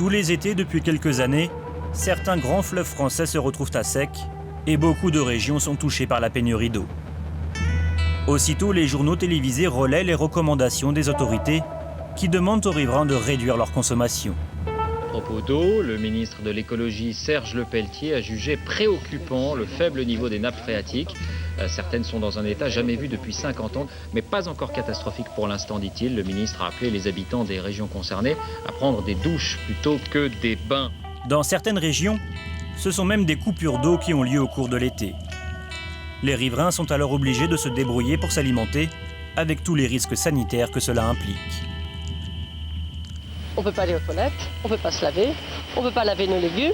Tous les étés depuis quelques années, certains grands fleuves français se retrouvent à sec et beaucoup de régions sont touchées par la pénurie d'eau. Aussitôt, les journaux télévisés relaient les recommandations des autorités qui demandent aux riverains de réduire leur consommation. À propos d'eau, le ministre de l'écologie Serge Lepelletier a jugé préoccupant le faible niveau des nappes phréatiques. Certaines sont dans un état jamais vu depuis 50 ans, mais pas encore catastrophique pour l'instant, dit-il. Le ministre a appelé les habitants des régions concernées à prendre des douches plutôt que des bains. Dans certaines régions, ce sont même des coupures d'eau qui ont lieu au cours de l'été. Les riverains sont alors obligés de se débrouiller pour s'alimenter, avec tous les risques sanitaires que cela implique. On ne peut pas aller aux toilettes, on ne peut pas se laver, on ne peut pas laver nos légumes,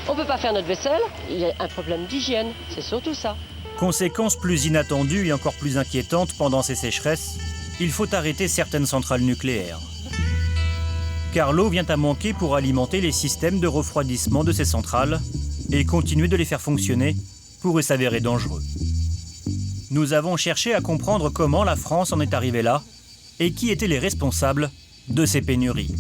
on ne peut pas faire notre vaisselle. Il y a un problème d'hygiène, c'est surtout ça. Conséquence plus inattendue et encore plus inquiétante pendant ces sécheresses, il faut arrêter certaines centrales nucléaires. Car l'eau vient à manquer pour alimenter les systèmes de refroidissement de ces centrales et continuer de les faire fonctionner pourrait s'avérer dangereux. Nous avons cherché à comprendre comment la France en est arrivée là et qui étaient les responsables de ces pénuries.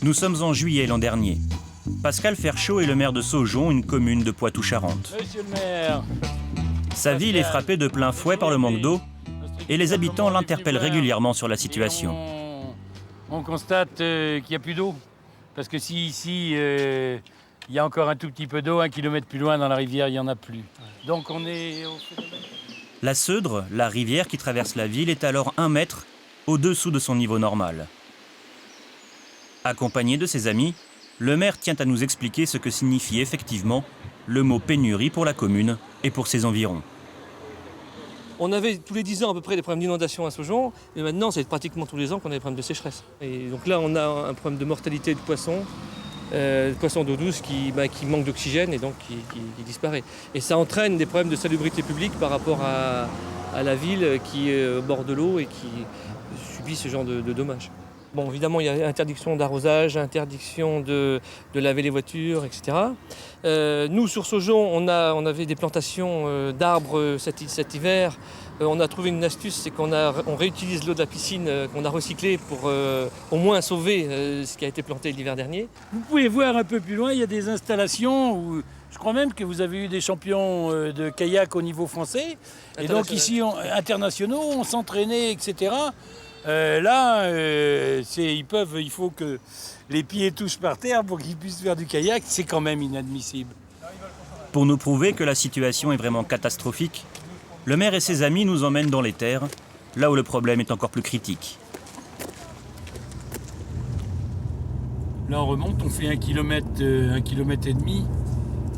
Nous sommes en juillet l'an dernier. Pascal Ferchaud est le maire de Saujon, une commune de Poitou-Charentes. Monsieur le maire. Sa ville est frappée de plein fouet par le manque d'eau et les habitants l'interpellent régulièrement sur la situation. On constate qu'il n'y a plus d'eau. Parce que si ici, il y a encore un tout petit peu d'eau, 1 kilomètre plus loin dans la rivière, il n'y en a plus. Donc on est au phénomène. La Seudre, la rivière qui traverse la ville, est alors 1 mètre au-dessous de son niveau normal. Accompagné de ses amis, le maire tient à nous expliquer ce que signifie effectivement le mot pénurie pour la commune et pour ses environs. On avait tous les 10 ans à peu près des problèmes d'inondation à Saujon, et maintenant c'est pratiquement tous les ans qu'on a des problèmes de sécheresse. Et donc là on a un problème de mortalité de poissons d'eau douce qui manque d'oxygène et donc qui disparaît. Et ça entraîne des problèmes de salubrité publique par rapport à la ville qui est au bord de l'eau et qui subit ce genre de dommages. Bon, évidemment, il y a interdiction d'arrosage, interdiction de laver les voitures, etc. Nous, sur Saujon, on avait des plantations d'arbres cet hiver. On a trouvé une astuce, c'est qu'on réutilise l'eau de la piscine qu'on a recyclée pour au moins sauver ce qui a été planté l'hiver dernier. Vous pouvez voir un peu plus loin, il y a des installations où je crois même que vous avez eu des champions de kayak au niveau français. Et donc ici, internationaux, on s'entraînait, etc. Il faut que les pieds touchent par terre pour qu'ils puissent faire du kayak. C'est quand même inadmissible. Pour nous prouver que la situation est vraiment catastrophique, le maire et ses amis nous emmènent dans les terres, là où le problème est encore plus critique. Là, on remonte, on fait 1 kilomètre et demi,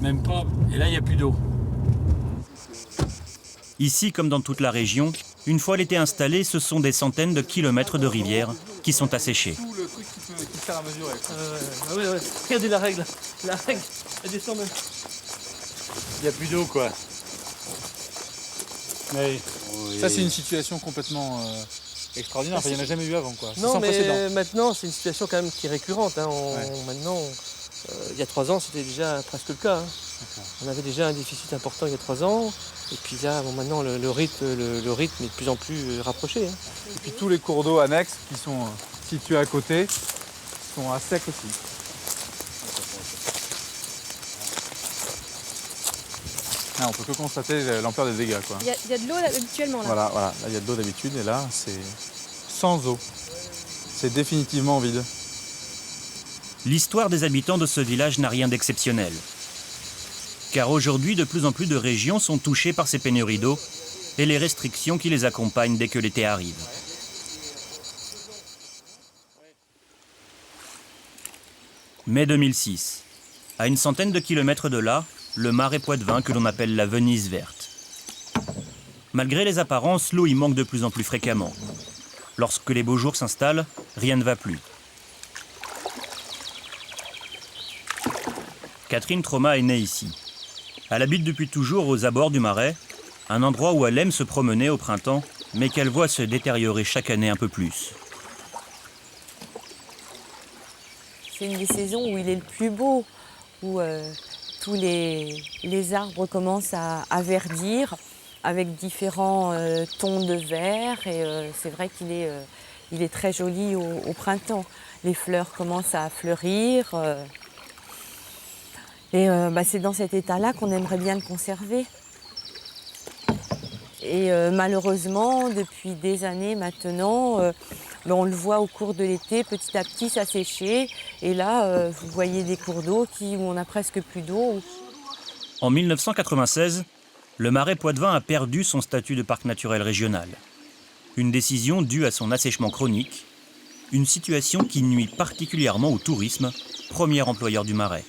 même pas. Et là, il n'y a plus d'eau. Ici, comme dans toute la région, une fois l'été installé, ce sont des centaines de kilomètres de rivières qui sont asséchées. Tout le truc qui sert à mesurer. Ouais. Regardez la règle, elle descend même. Il n'y a plus d'eau, quoi. Oui. Ça, c'est une situation complètement extraordinaire. Enfin, il n'y en a jamais eu avant, quoi. Non, sans mais précédent. maintenant, c'est une situation quand même qui est récurrente. Maintenant, il y a 3 ans, c'était déjà presque le cas. On avait déjà un déficit important il y a 3 ans. Et puis là, maintenant, le rythme est de plus en plus rapproché. Et puis tous les cours d'eau annexes qui sont situés à côté sont à sec aussi. On peut que constater l'ampleur des dégâts, quoi. Il y a de l'eau habituellement là. Voilà. Là, il y a de l'eau d'habitude et là, c'est sans eau. C'est définitivement vide. L'histoire des habitants de ce village n'a rien d'exceptionnel. Car aujourd'hui, de plus en plus de régions sont touchées par ces pénuries d'eau et les restrictions qui les accompagnent dès que l'été arrive. Mai 2006. À une centaine de kilomètres de là, le marais Poitevin que l'on appelle la Venise verte. Malgré les apparences, l'eau y manque de plus en plus fréquemment. Lorsque les beaux jours s'installent, rien ne va plus. Catherine Trauma est née ici. Elle habite depuis toujours aux abords du Marais, un endroit où elle aime se promener au printemps, mais qu'elle voit se détériorer chaque année un peu plus. c'est une des saisons où il est le plus beau, où tous les arbres commencent à verdir avec différents tons de vert. Et c'est vrai qu'il est très joli au printemps. Les fleurs commencent à fleurir. Et c'est dans cet état-là qu'on aimerait bien le conserver. Et malheureusement, depuis des années maintenant, on le voit au cours de l'été, petit à petit s'assécher. Et là, vous voyez des cours d'eau où on n'a presque plus d'eau. En 1996, le Marais poitevin a perdu son statut de parc naturel régional. Une décision due à son assèchement chronique, une situation qui nuit particulièrement au tourisme, premier employeur du Marais.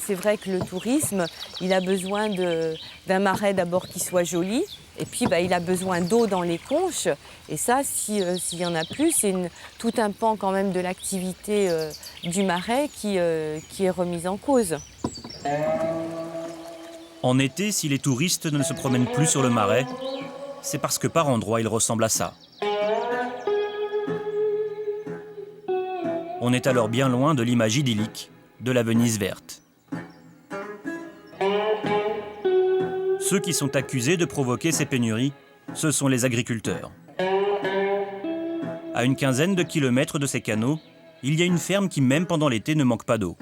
C'est vrai que le tourisme, il a besoin d'un marais d'abord qui soit joli, et puis il a besoin d'eau dans les conches. Et ça, s'il y en a plus, c'est tout un pan quand même de l'activité du marais qui est remise en cause. En été, si les touristes ne se promènent plus sur le Marais, c'est parce que par endroits, il ressemble à ça. On est alors bien loin de l'image idyllique de la Venise verte. Ceux qui sont accusés de provoquer ces pénuries, ce sont les agriculteurs. À une quinzaine de kilomètres de ces canaux, il y a une ferme qui, même pendant l'été, ne manque pas d'eau.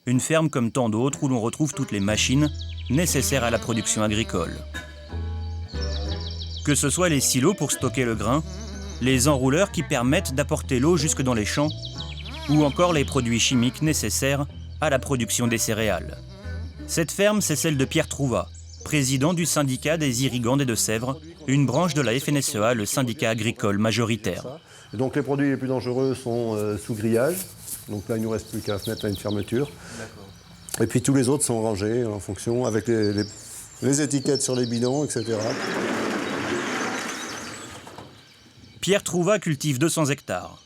Une ferme comme tant d'autres où l'on retrouve toutes les machines nécessaires à la production agricole. Que ce soit les silos pour stocker le grain, les enrouleurs qui permettent d'apporter l'eau jusque dans les champs, ou encore les produits chimiques nécessaires à la production des céréales. Cette ferme, c'est celle de Pierre Trouvat, président du syndicat des irrigants des Deux-Sèvres, une branche de la FNSEA, le syndicat agricole majoritaire. Donc les produits les plus dangereux sont sous grillage. Donc là, il ne nous reste plus qu'à se mettre à une fermeture. Et puis tous les autres sont rangés en fonction, avec les étiquettes sur les bidons, etc. Pierre Trouvat cultive 200 hectares.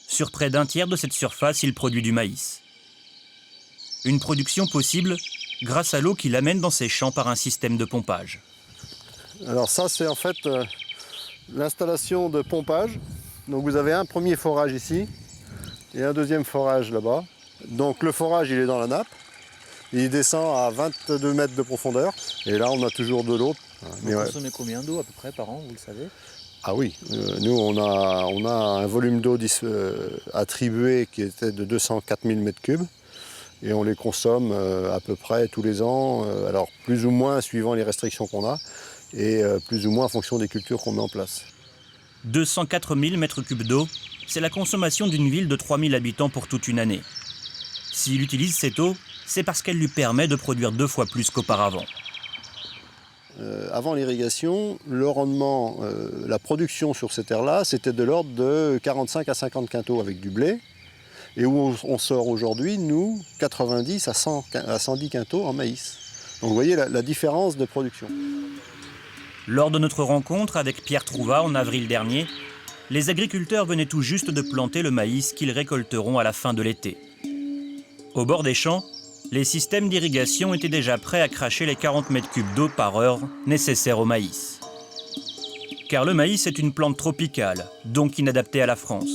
Sur près d'un tiers de cette surface, il produit du maïs. Une production possible grâce à l'eau qu'il amène dans ses champs par un système de pompage. Alors ça, c'est en fait l'installation de pompage. Donc vous avez un premier forage ici et un deuxième forage là-bas. Donc le forage, il est dans la nappe. Il descend à 22 mètres de profondeur. Et là, on a toujours de l'eau. Vous consommez combien d'eau à peu près par an, vous le savez? Ah oui, nous on a un volume d'eau attribué qui était de 204 000 m3 et on les consomme à peu près tous les ans, alors plus ou moins suivant les restrictions qu'on a et plus ou moins en fonction des cultures qu'on met en place. 204 000 m3 d'eau, c'est la consommation d'une ville de 3 000 habitants pour toute une année. S'il utilise cette eau, c'est parce qu'elle lui permet de produire 2 fois plus qu'auparavant. Avant l'irrigation, le rendement, la production sur ces terres-là, c'était de l'ordre de 45 à 50 quintaux avec du blé. Et où on sort aujourd'hui, nous, 90 à 110 quintaux en maïs. Donc vous voyez la différence de production. Lors de notre rencontre avec Pierre Trouvat en avril dernier, les agriculteurs venaient tout juste de planter le maïs qu'ils récolteront à la fin de l'été. Au bord des champs, les systèmes d'irrigation étaient déjà prêts à cracher les 40 m3 d'eau par heure nécessaires au maïs. Car le maïs est une plante tropicale, donc inadaptée à la France.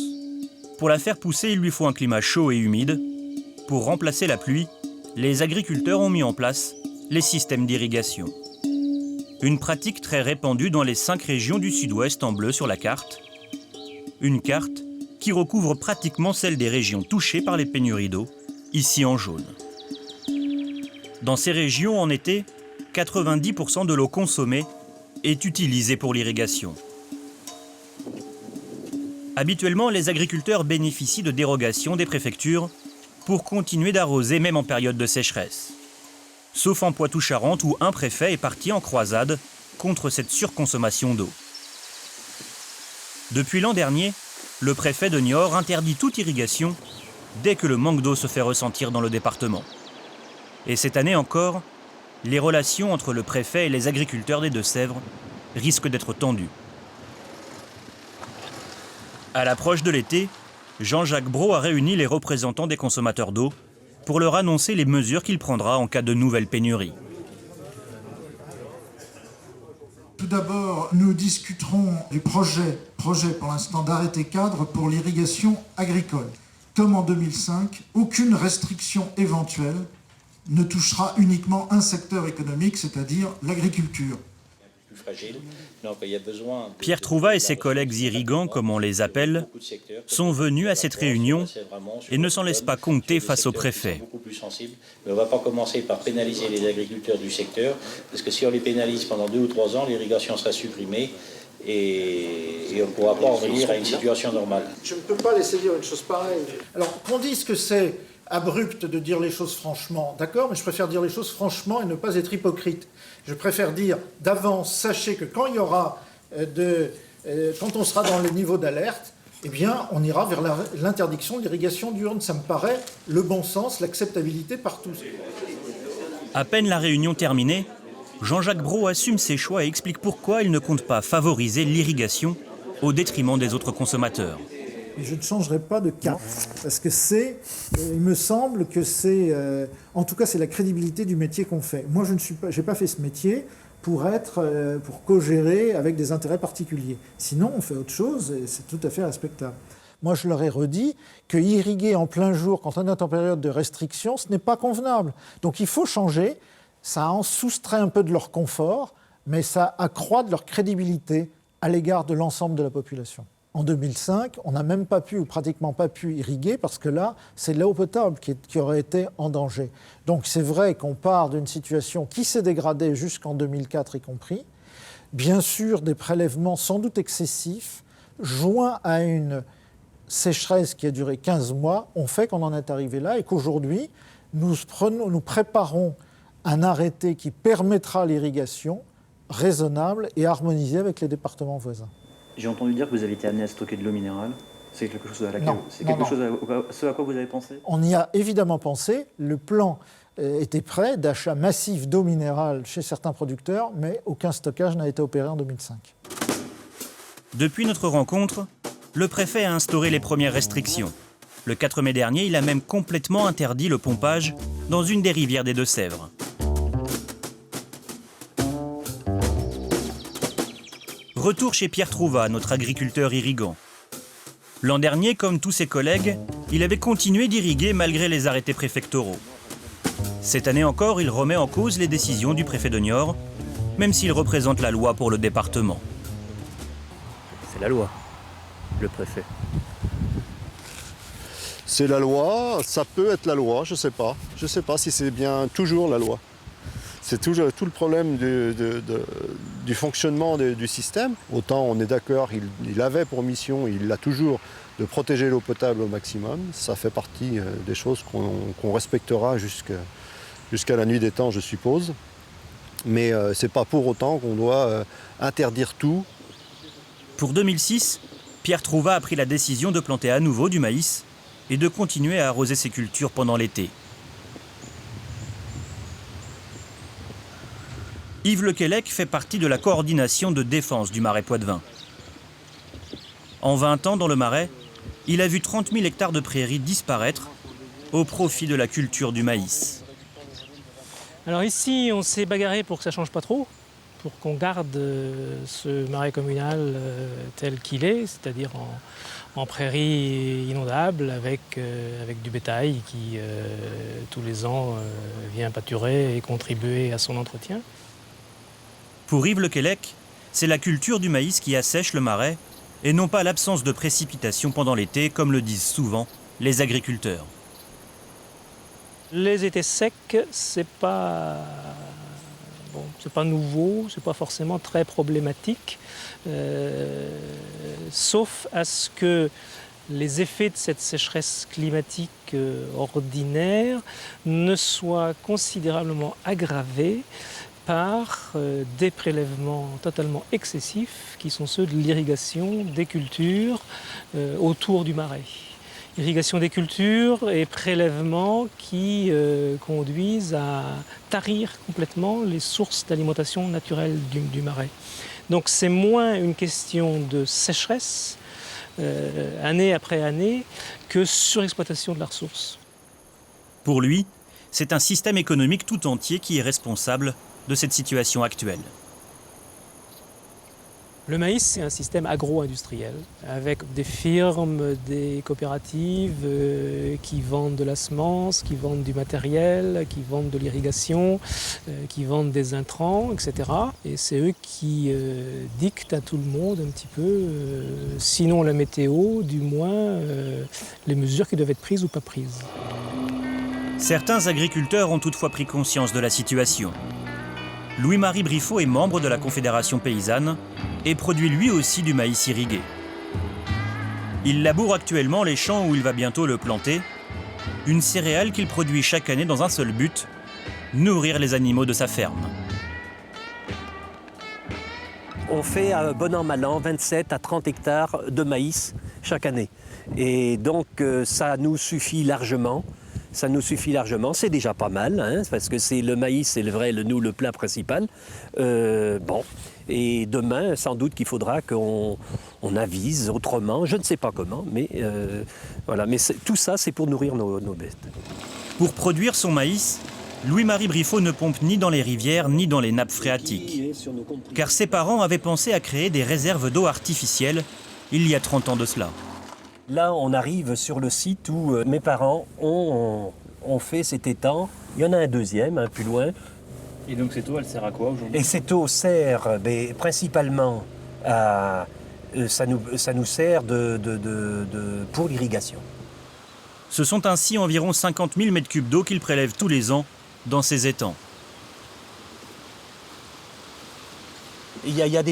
Pour la faire pousser, il lui faut un climat chaud et humide. Pour remplacer la pluie, les agriculteurs ont mis en place les systèmes d'irrigation. Une pratique très répandue dans les 5 régions du sud-ouest en bleu sur la carte. Une carte qui recouvre pratiquement celle des régions touchées par les pénuries d'eau, ici en jaune. Dans ces régions, en été, 90% de l'eau consommée est utilisée pour l'irrigation. Habituellement, les agriculteurs bénéficient de dérogations des préfectures pour continuer d'arroser même en période de sécheresse. Sauf en Poitou-Charentes où un préfet est parti en croisade contre cette surconsommation d'eau. Depuis l'an dernier, le préfet de Niort interdit toute irrigation dès que le manque d'eau se fait ressentir dans le département. Et cette année encore, les relations entre le préfet et les agriculteurs des Deux-Sèvres risquent d'être tendues. À l'approche de l'été, Jean-Jacques Brault a réuni les représentants des consommateurs d'eau pour leur annoncer les mesures qu'il prendra en cas de nouvelles pénuries. Tout d'abord, nous discuterons du projet pour l'instant d'arrêté cadre pour l'irrigation agricole. Comme en 2005, aucune restriction éventuelle ne touchera uniquement un secteur économique, c'est-à-dire l'agriculture. Pierre Trouvat et ses collègues irrigants, comme on les appelle, sont venus à cette réunion et ne s'en laissent pas compter face au préfet. Mais on ne va pas commencer par pénaliser les agriculteurs du secteur, parce que si on les pénalise pendant 2 ou 3 ans, l'irrigation sera supprimée et on ne pourra pas revenir à une situation normale. Je ne peux pas laisser dire une chose pareille. Alors qu'on dise que c'est abrupt de dire les choses franchement, d'accord, mais je préfère dire les choses franchement et ne pas être hypocrite. Je préfère dire d'avance, sachez que quand il y aura quand on sera dans le niveau d'alerte, eh bien, on ira vers l'interdiction de l'irrigation diurne. Ça me paraît le bon sens, l'acceptabilité par tous. À peine la réunion terminée, Jean-Jacques Brault assume ses choix et explique pourquoi il ne compte pas favoriser l'irrigation au détriment des autres consommateurs. Et je ne changerai pas de cap, parce que il me semble que en tout cas, c'est la crédibilité du métier qu'on fait. Moi, je n'ai pas fait ce métier pour co-gérer avec des intérêts particuliers. Sinon, on fait autre chose et c'est tout à fait respectable. Moi, je leur ai redit que irriguer en plein jour, quand on est en période de restriction, ce n'est pas convenable. Donc, il faut changer. Ça en soustrait un peu de leur confort, mais ça accroît de leur crédibilité à l'égard de l'ensemble de la population. En 2005, on n'a même pas pu, ou pratiquement pas pu irriguer, parce que là, c'est l'eau potable qui aurait été en danger. Donc c'est vrai qu'on part d'une situation qui s'est dégradée jusqu'en 2004 y compris. Bien sûr, des prélèvements sans doute excessifs, joints à une sécheresse qui a duré 15 mois, ont fait qu'on en est arrivé là et qu'aujourd'hui, nous préparons un arrêté qui permettra l'irrigation raisonnable et harmonisée avec les départements voisins. J'ai entendu dire que vous avez été amené à stocker de l'eau minérale. C'est quelque chose ce à quoi vous avez pensé? On y a évidemment pensé. Le plan était prêt d'achat massif d'eau minérale chez certains producteurs, mais aucun stockage n'a été opéré en 2005. Depuis notre rencontre, le préfet a instauré les premières restrictions. Le 4 mai dernier, il a même complètement interdit le pompage dans une des rivières des Deux-Sèvres. Retour chez Pierre Trouvat, notre agriculteur irrigant. L'an dernier, comme tous ses collègues, il avait continué d'irriguer malgré les arrêtés préfectoraux. Cette année encore, il remet en cause les décisions du préfet de Niort, même s'il représente la loi pour le département. C'est la loi, le préfet. C'est la loi, ça peut être la loi, je ne sais pas. Je ne sais pas si c'est bien toujours la loi. C'est tout le problème du fonctionnement du système. Autant on est d'accord, il avait pour mission, il l'a toujours, de protéger l'eau potable au maximum. Ça fait partie des choses qu'on respectera jusqu'à la nuit des temps, je suppose. Mais ce n'est pas pour autant qu'on doit interdire tout. Pour 2006, Pierre Trouvat a pris la décision de planter à nouveau du maïs et de continuer à arroser ses cultures pendant l'été. Yves Lequelec fait partie de la coordination de défense du Marais Poitevin. En 20 ans, dans le Marais, il a vu 30 000 hectares de prairies disparaître au profit de la culture du maïs. Alors ici, on s'est bagarré pour que ça ne change pas trop, pour qu'on garde ce marais communal tel qu'il est, c'est-à-dire en prairie inondable avec du bétail qui, tous les ans, vient pâturer et contribuer à son entretien. Pour Yves Lequelec, c'est la culture du maïs qui assèche le marais et non pas l'absence de précipitations pendant l'été, comme le disent souvent les agriculteurs. Les étés secs, c'est pas nouveau, c'est pas forcément très problématique, sauf à ce que les effets de cette sécheresse climatique ordinaire ne soient considérablement aggravés par des prélèvements totalement excessifs qui sont ceux de l'irrigation des cultures autour du marais. Irrigation des cultures et prélèvements qui conduisent à tarir complètement les sources d'alimentation naturelle du marais. Donc c'est moins une question de sécheresse, année après année, que surexploitation de la ressource. Pour lui, c'est un système économique tout entier qui est responsable de cette situation actuelle. Le maïs, c'est un système agro-industriel avec des firmes, des coopératives qui vendent de la semence, qui vendent du matériel, qui vendent de l'irrigation, qui vendent des intrants, etc. Et c'est eux qui dictent à tout le monde un petit peu, sinon la météo, du moins les mesures qui doivent être prises ou pas prises. Certains agriculteurs ont toutefois pris conscience de la situation. Louis-Marie Briffaut est membre de la Confédération paysanne et produit lui aussi du maïs irrigué. Il laboure actuellement les champs où il va bientôt le planter, une céréale qu'il produit chaque année dans un seul but, nourrir les animaux de sa ferme. On fait bon an mal an 27 à 30 hectares de maïs chaque année. Et donc ça nous suffit largement. Ça nous suffit largement, c'est déjà pas mal, hein, parce que c'est le maïs, c'est le plat principal. Bon, et demain, sans doute qu'il faudra qu'on avise autrement, je ne sais pas comment, mais voilà. Mais tout ça, c'est pour nourrir nos bêtes. Pour produire son maïs, Louis-Marie Briffaut ne pompe ni dans les rivières ni dans les nappes phréatiques. Car ses parents avaient pensé à créer des réserves d'eau artificielles il y a 30 ans de cela. Là, on arrive sur le site où mes parents ont fait cet étang. Il y en a un deuxième, plus loin. Et donc cette eau, elle sert à quoi aujourd'hui? Et cette eau sert principalement à... ça nous sert pour l'irrigation. Ce sont ainsi environ 50 000 m3 d'eau qu'ils prélèvent tous les ans dans ces étangs. Il y a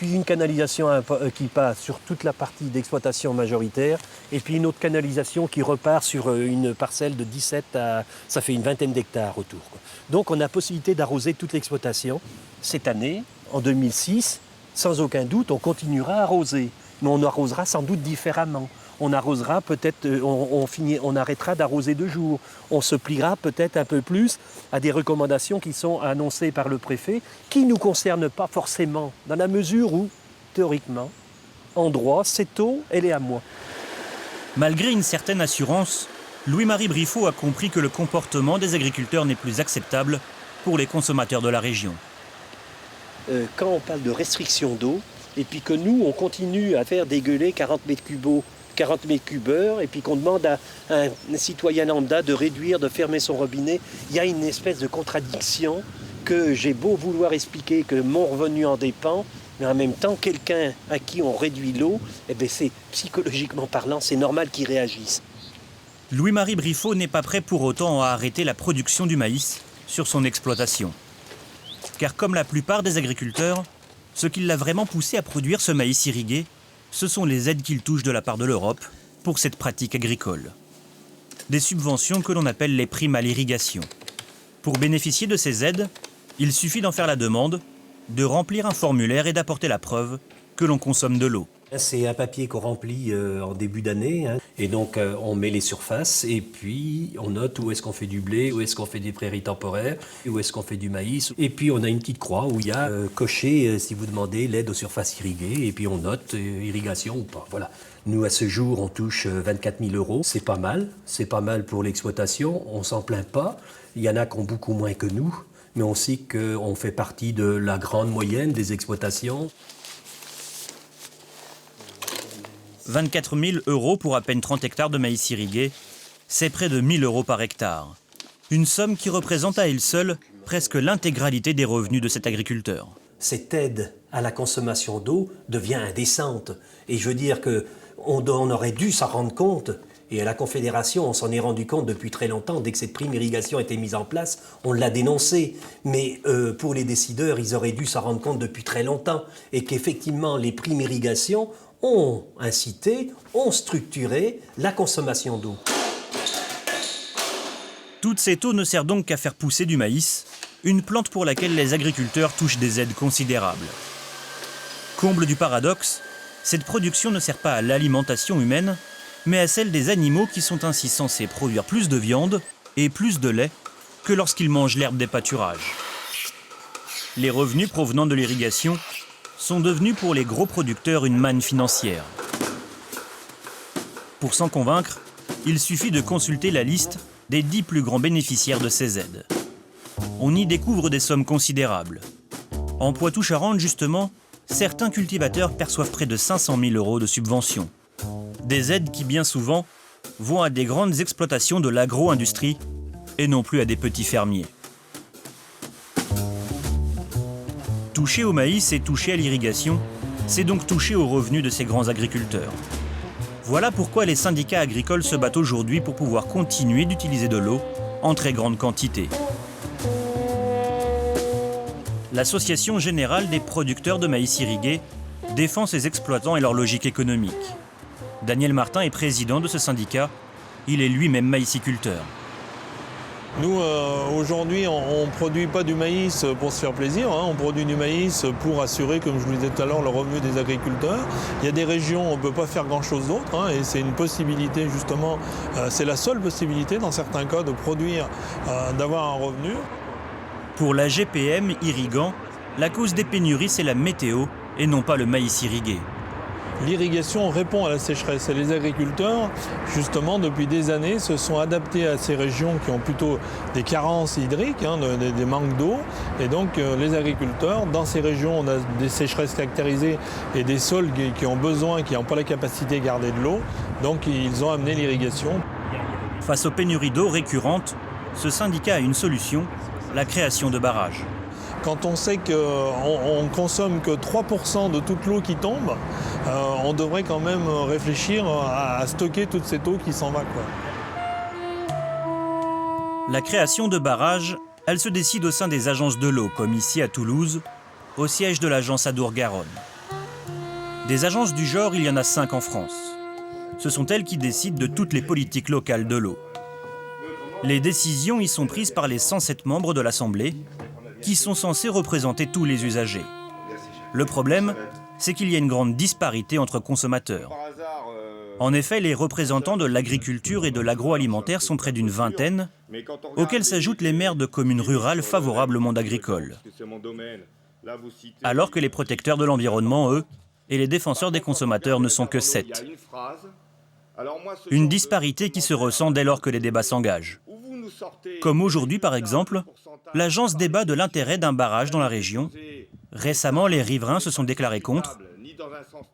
une canalisation qui passe sur toute la partie d'exploitation majoritaire et puis une autre canalisation qui repart sur une parcelle de 17 à... ça fait une vingtaine d'hectares autour. Donc on a possibilité d'arroser toute l'exploitation. Cette année, en 2006, sans aucun doute, on continuera à arroser. Mais on arrosera sans doute différemment. On arrosera peut-être, on arrêtera d'arroser 2 jours. On se pliera peut-être un peu plus à des recommandations qui sont annoncées par le préfet, qui ne nous concernent pas forcément, dans la mesure où, théoriquement, en droit, cette eau, elle est à moi. Malgré une certaine assurance, Louis-Marie Briffaut a compris que le comportement des agriculteurs n'est plus acceptable pour les consommateurs de la région. Quand on parle de restriction d'eau, et puis que nous, on continue à faire dégueuler 40 mètres cubeurs, et puis qu'on demande à un citoyen lambda de réduire, de fermer son robinet, il y a une espèce de contradiction que j'ai beau vouloir expliquer que mon revenu en dépend, mais en même temps, quelqu'un à qui on réduit l'eau, c'est psychologiquement parlant, c'est normal qu'il réagisse. Louis-Marie Briffaut n'est pas prêt pour autant à arrêter la production du maïs sur son exploitation. Car comme la plupart des agriculteurs, ce qui l'a vraiment poussé à produire ce maïs irrigué, ce sont les aides qu'il touche de la part de l'Europe pour cette pratique agricole. Des subventions que l'on appelle les primes à l'irrigation. Pour bénéficier de ces aides, il suffit d'en faire la demande, de remplir un formulaire et d'apporter la preuve que l'on consomme de l'eau. C'est un papier qu'on remplit en début d'année, hein. Et donc on met les surfaces et puis on note où est-ce qu'on fait du blé, où est-ce qu'on fait des prairies temporaires, où est-ce qu'on fait du maïs. Et puis on a une petite croix où il y a coché si vous demandez l'aide aux surfaces irriguées et puis on note irrigation ou pas. Voilà. Nous à ce jour on touche 24 000 €, c'est pas mal pour l'exploitation, on s'en plaint pas. Il y en a qui ont beaucoup moins que nous, mais on sait qu'on fait partie de la grande moyenne des exploitations. 24 000 € pour à peine 30 hectares de maïs irrigué, c'est près de 1 000 € par hectare. Une somme qui représente à elle seule presque l'intégralité des revenus de cet agriculteur. Cette aide à la consommation d'eau devient indécente. Et je veux dire qu'on aurait dû s'en rendre compte. Et à la Confédération, on s'en est rendu compte depuis très longtemps. Dès que cette prime irrigation a été mise en place, on l'a dénoncé. Mais pour les décideurs, ils auraient dû s'en rendre compte depuis très longtemps. Et qu'effectivement, les primes irrigation ont incité, ont structuré la consommation d'eau. Toute cette eau ne sert donc qu'à faire pousser du maïs, une plante pour laquelle les agriculteurs touchent des aides considérables. Comble du paradoxe, cette production ne sert pas à l'alimentation humaine, mais à celle des animaux qui sont ainsi censés produire plus de viande et plus de lait que lorsqu'ils mangent l'herbe des pâturages. Les revenus provenant de l'irrigation sont devenus pour les gros producteurs une manne financière. Pour s'en convaincre, il suffit de consulter la liste des 10 plus grands bénéficiaires de ces aides. On y découvre des sommes considérables. En Poitou-Charentes, justement, certains cultivateurs perçoivent près de 500 000 € de subventions. Des aides qui, bien souvent, vont à des grandes exploitations de l'agro-industrie et non plus à des petits fermiers. Toucher au maïs et toucher à l'irrigation, c'est donc toucher aux revenus de ces grands agriculteurs. Voilà pourquoi les syndicats agricoles se battent aujourd'hui pour pouvoir continuer d'utiliser de l'eau en très grande quantité. L'Association générale des producteurs de maïs irrigué défend ses exploitants et leur logique économique. Daniel Martin est président de ce syndicat. Il est lui-même maïsiculteur. Nous, aujourd'hui, on ne produit pas du maïs pour se faire plaisir, on produit du maïs pour assurer, comme je vous le disais tout à l'heure, le revenu des agriculteurs. Il y a des régions où on ne peut pas faire grand-chose d'autre, et c'est une possibilité, justement, c'est la seule possibilité, dans certains cas, de produire, d'avoir un revenu. Pour la GPM irrigant, la cause des pénuries, c'est la météo et non pas le maïs irrigué. L'irrigation répond à la sécheresse et les agriculteurs, justement, depuis des années, se sont adaptés à ces régions qui ont plutôt des carences hydriques, des manques d'eau. Et donc, les agriculteurs, dans ces régions, on a des sécheresses caractérisées et des sols qui ont besoin, qui n'ont pas la capacité de garder de l'eau. Donc, ils ont amené l'irrigation. Face aux pénuries d'eau récurrentes, ce syndicat a une solution, la création de barrages. Quand on sait qu'on ne consomme que 3% de toute l'eau qui tombe, on devrait quand même réfléchir à stocker toute cette eau qui s'en va, La création de barrages, elle se décide au sein des agences de l'eau, comme ici à Toulouse, au siège de l'agence Adour-Garonne. Des agences du genre, il y en a 5 en France. Ce sont elles qui décident de toutes les politiques locales de l'eau. Les décisions y sont prises par les 107 membres de l'Assemblée, qui sont censés représenter tous les usagers. Le problème, c'est qu'il y a une grande disparité entre consommateurs. En effet, les représentants de l'agriculture et de l'agroalimentaire sont près d'une vingtaine, auxquels s'ajoutent les maires de communes rurales favorables au monde agricole. Alors que les protecteurs de l'environnement, eux, et les défenseurs des consommateurs ne sont que 7. Une disparité qui se ressent dès lors que les débats s'engagent. Comme aujourd'hui, par exemple, l'agence débat de l'intérêt d'un barrage dans la région. Récemment, les riverains se sont déclarés contre.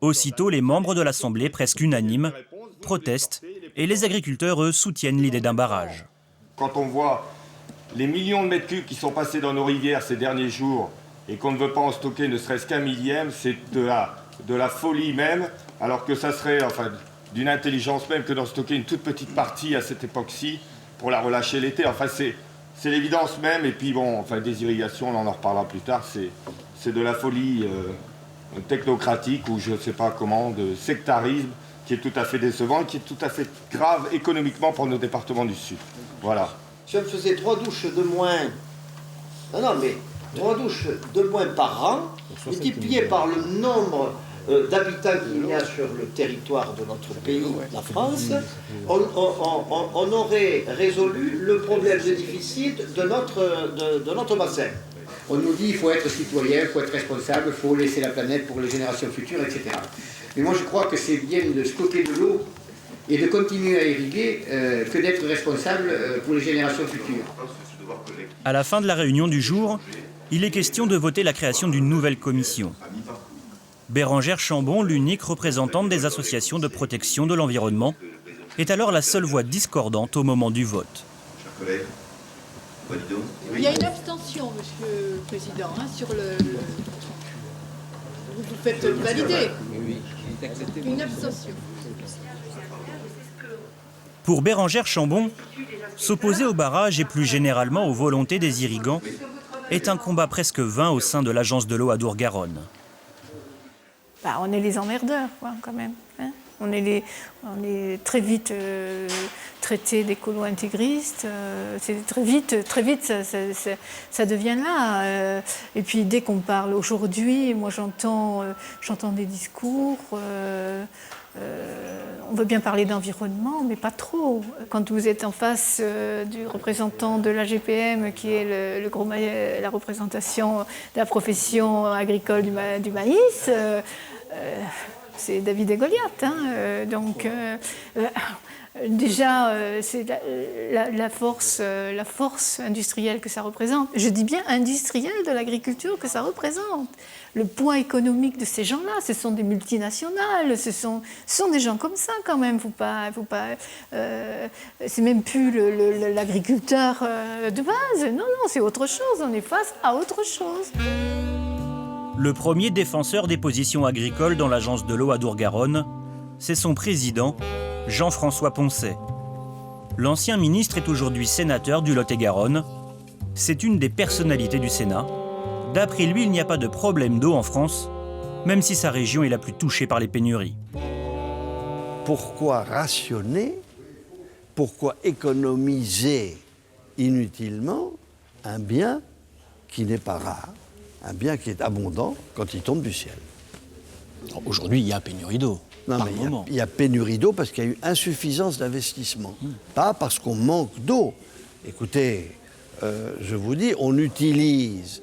Aussitôt, les membres de l'Assemblée, presque unanimes, protestent et les agriculteurs, eux, soutiennent l'idée d'un barrage. Quand on voit les millions de mètres cubes qui sont passés dans nos rivières ces derniers jours et qu'on ne veut pas en stocker ne serait-ce qu'un millième, c'est de la folie même, alors que ça serait d'une intelligence même que d'en stocker une toute petite partie à cette époque-ci pour la relâcher l'été. C'est l'évidence même, et puis des irrigations, on en reparlera plus tard, c'est de la folie technocratique ou je ne sais pas comment, de sectarisme qui est tout à fait décevant et qui est tout à fait grave économiquement pour nos départements du Sud. Voilà. Si on faisait 3 douches de moins, 3 douches de moins par an, multipliées par le nombre d'habitants qu'il y a sur le territoire de notre pays, la France, on aurait résolu le problème de déficit de notre bassin. On nous dit qu'il faut être citoyen, il faut être responsable, il faut laisser la planète pour les générations futures, etc. Mais moi je crois que c'est bien de stocker de l'eau et de continuer à irriguer que d'être responsable pour les générations futures. À la fin de la réunion du jour, il est question de voter la création d'une nouvelle commission. Bérengère Chambon, l'unique représentante des associations de protection de l'environnement, est alors la seule voix discordante au moment du vote. Il y a une abstention, Monsieur le Président, sur le... Vous faites valider. Une abstention. Pour Bérengère Chambon, s'opposer au barrage et plus généralement aux volontés des irrigants est un combat presque vain au sein de l'agence de l'eau Adour-Garonne. On est les emmerdeurs, quand même. On est très vite traités d'écolo-intégristes. C'est très vite, ça devient là. Et puis dès qu'on parle aujourd'hui, moi j'entends des discours. On veut bien parler d'environnement, mais pas trop. Quand vous êtes en face du représentant de la GPM, qui est la représentation de la profession agricole du maïs, c'est David et Goliath. Déjà, c'est la force industrielle que ça représente. Je dis bien industrielle de l'agriculture que ça représente. le poids économique de ces gens-là. Ce sont des multinationales, ce sont des gens comme ça quand même. C'est même plus l'agriculteur de base. Non, c'est autre chose. On est face à autre chose. Le premier défenseur des positions agricoles dans l'agence de l'eau à Dourgaronne, c'est son président, Jean-François Poncet. L'ancien ministre est aujourd'hui sénateur du Lot-et-Garonne. C'est une des personnalités du Sénat. D'après lui, il n'y a pas de problème d'eau en France, même si sa région est la plus touchée par les pénuries. Pourquoi rationner, pourquoi économiser inutilement un bien qui n'est pas rare, un bien qui est abondant quand il tombe du ciel? Aujourd'hui, il y a pénurie d'eau. Non, mais il y a pénurie d'eau parce qu'il y a eu insuffisance d'investissement, pas parce qu'on manque d'eau. Écoutez, je vous dis, on utilise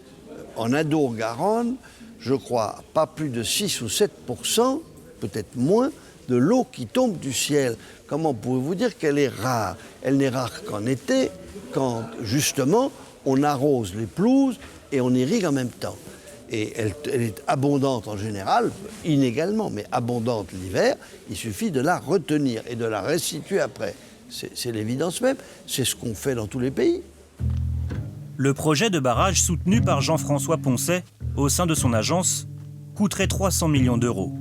en Adour-Garonne, je crois, pas plus de 6 ou 7%, peut-être moins, de l'eau qui tombe du ciel. Comment pouvez-vous dire qu'elle est rare? Elle n'est rare qu'en été, quand justement on arrose les pelouses et on irrigue en même temps. Et elle est abondante en général, inégalement, mais abondante l'hiver. Il suffit de la retenir et de la restituer après. C'est l'évidence même. C'est ce qu'on fait dans tous les pays. Le projet de barrage soutenu par Jean-François Poncet, au sein de son agence, coûterait 300 millions d'euros.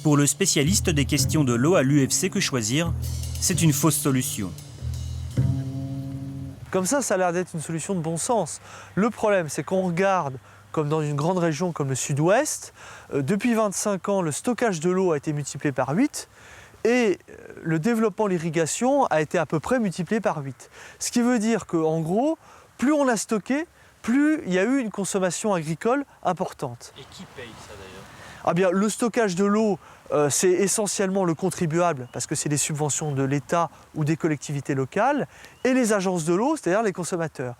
Pour le spécialiste des questions de l'eau à l'UFC Que Choisir, c'est une fausse solution. Comme ça a l'air d'être une solution de bon sens. Le problème, c'est qu'on regarde, comme dans une grande région comme le Sud-Ouest, depuis 25 ans, le stockage de l'eau a été multiplié par 8 et le développement de l'irrigation a été à peu près multiplié par 8. Ce qui veut dire qu'en gros, plus on a stocké, plus il y a eu une consommation agricole importante. Et qui paye ça d'ailleurs? Ah bien, le stockage de l'eau, c'est essentiellement le contribuable, parce que c'est des subventions de l'État ou des collectivités locales, et les agences de l'eau, c'est-à-dire les consommateurs.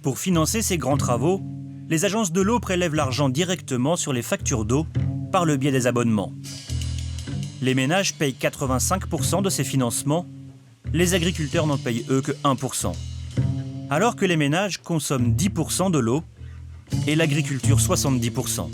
Pour financer ces grands travaux, les agences de l'eau prélèvent l'argent directement sur les factures d'eau par le biais des abonnements. Les ménages payent 85% de ces financements, les agriculteurs n'en payent eux que 1%. Alors que les ménages consomment 10% de l'eau et l'agriculture 70%.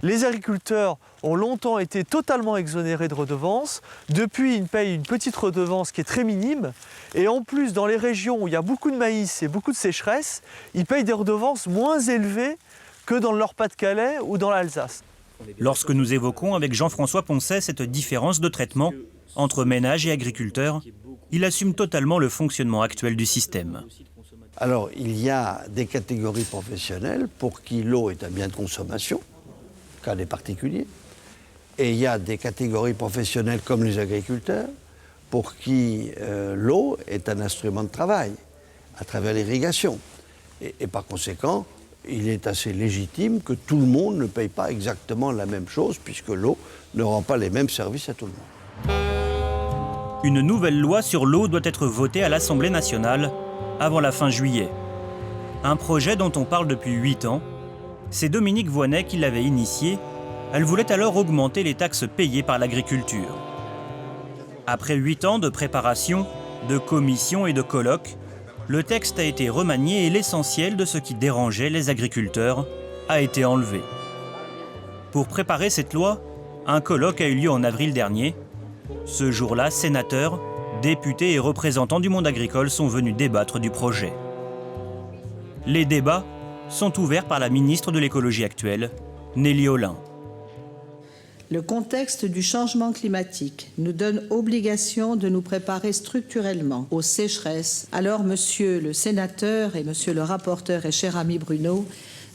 Les agriculteurs ont longtemps été totalement exonérés de redevances. Depuis, ils payent une petite redevance qui est très minime. Et en plus, dans les régions où il y a beaucoup de maïs et beaucoup de sécheresse, ils payent des redevances moins élevées que dans le Nord-Pas-de-Calais ou dans l'Alsace. Lorsque nous évoquons avec Jean-François Poncet cette différence de traitement entre ménages et agriculteurs, il assume totalement le fonctionnement actuel du système. Alors, il y a des catégories professionnelles pour qui l'eau est un bien de consommation, cas des particuliers. Et il y a des catégories professionnelles comme les agriculteurs, pour qui l'eau est un instrument de travail, à travers l'irrigation. Et par conséquent, il est assez légitime que tout le monde ne paye pas exactement la même chose, puisque l'eau ne rend pas les mêmes services à tout le monde. Une nouvelle loi sur l'eau doit être votée à l'Assemblée nationale avant la fin juillet. Un projet dont on parle depuis 8 ans. C'est Dominique Voynet qui l'avait initié. Elle voulait alors augmenter les taxes payées par l'agriculture. Après 8 ans de préparation, de commissions et de colloques, le texte a été remanié et l'essentiel de ce qui dérangeait les agriculteurs a été enlevé. Pour préparer cette loi, un colloque a eu lieu en avril dernier. Ce jour-là, sénateurs, députés et représentants du monde agricole sont venus débattre du projet. Les débats sont ouverts par la ministre de l'écologie actuelle, Nelly Olin. Le contexte du changement climatique nous donne obligation de nous préparer structurellement aux sécheresses. Alors, monsieur le sénateur et monsieur le rapporteur et cher ami Bruno,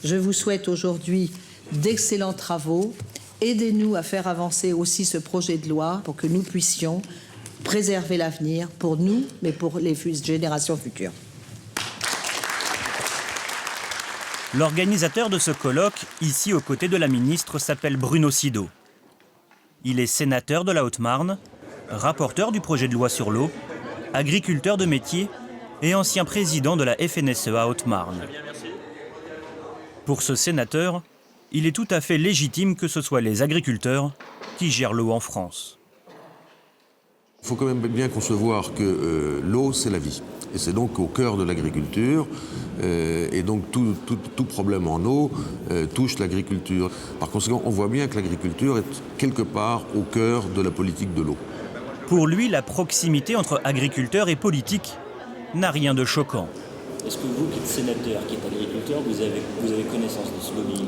je vous souhaite aujourd'hui d'excellents travaux. Aidez-nous à faire avancer aussi ce projet de loi pour que nous puissions préserver l'avenir pour nous, mais pour les générations futures. L'organisateur de ce colloque, ici aux côtés de la ministre, s'appelle Bruno Sido. Il est sénateur de la Haute-Marne, rapporteur du projet de loi sur l'eau, agriculteur de métier et ancien président de la FNSEA Haute-Marne. Pour ce sénateur, il est tout à fait légitime que ce soit les agriculteurs qui gèrent l'eau en France. Il faut quand même bien concevoir que l'eau, c'est la vie. Et c'est donc au cœur de l'agriculture, et donc tout problème en eau touche l'agriculture. Par conséquent, on voit bien que l'agriculture est quelque part au cœur de la politique de l'eau. Pour lui, la proximité entre agriculteurs et politique n'a rien de choquant. Est-ce que vous, qui êtes sénateur, qui êtes agriculteur, vous avez connaissance de ce lobbying?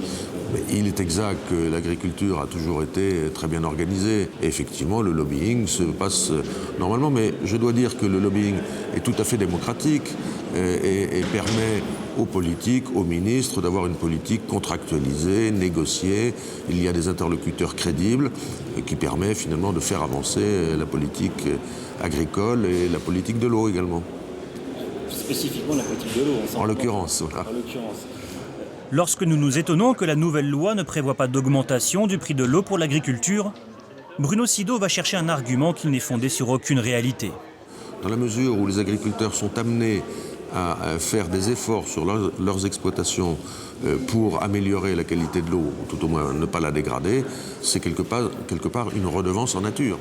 Il est exact que l'agriculture a toujours été très bien organisée. Et effectivement, le lobbying se passe normalement, mais je dois dire que le lobbying est tout à fait démocratique et permet aux politiques, aux ministres, d'avoir une politique contractualisée, négociée. Il y a des interlocuteurs crédibles qui permettent finalement de faire avancer la politique agricole et la politique de l'eau également. Spécifiquement la politique de l'eau. En l'occurrence, voilà. Lorsque nous nous étonnons que la nouvelle loi ne prévoit pas d'augmentation du prix de l'eau pour l'agriculture, Bruno Sido va chercher un argument qui n'est fondé sur aucune réalité. Dans la mesure où les agriculteurs sont amenés à faire des efforts sur leurs exploitations pour améliorer la qualité de l'eau, ou tout au moins ne pas la dégrader, c'est quelque part une redevance en nature.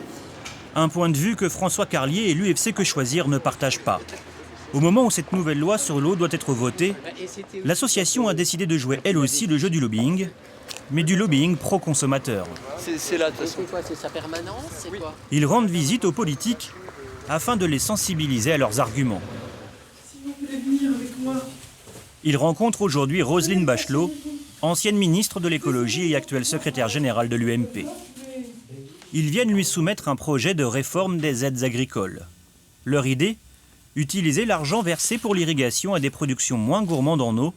Un point de vue que François Carlier et l'UFC Que Choisir ne partagent pas. Au moment où cette nouvelle loi sur l'eau doit être votée, l'association a décidé de jouer elle aussi le jeu du lobbying, mais du lobbying pro-consommateur. C'est là, de toute façon. C'est quoi, c'est sa permanence, c'est quoi? Ils rendent visite aux politiques afin de les sensibiliser à leurs arguments. Si vous voulez venir avec moi. Ils rencontrent aujourd'hui Roselyne Bachelot, ancienne ministre de l'écologie et actuelle secrétaire générale de l'UMP. Ils viennent lui soumettre un projet de réforme des aides agricoles. Leur idée ? Utiliser l'argent versé pour l'irrigation à des productions moins gourmandes en eau,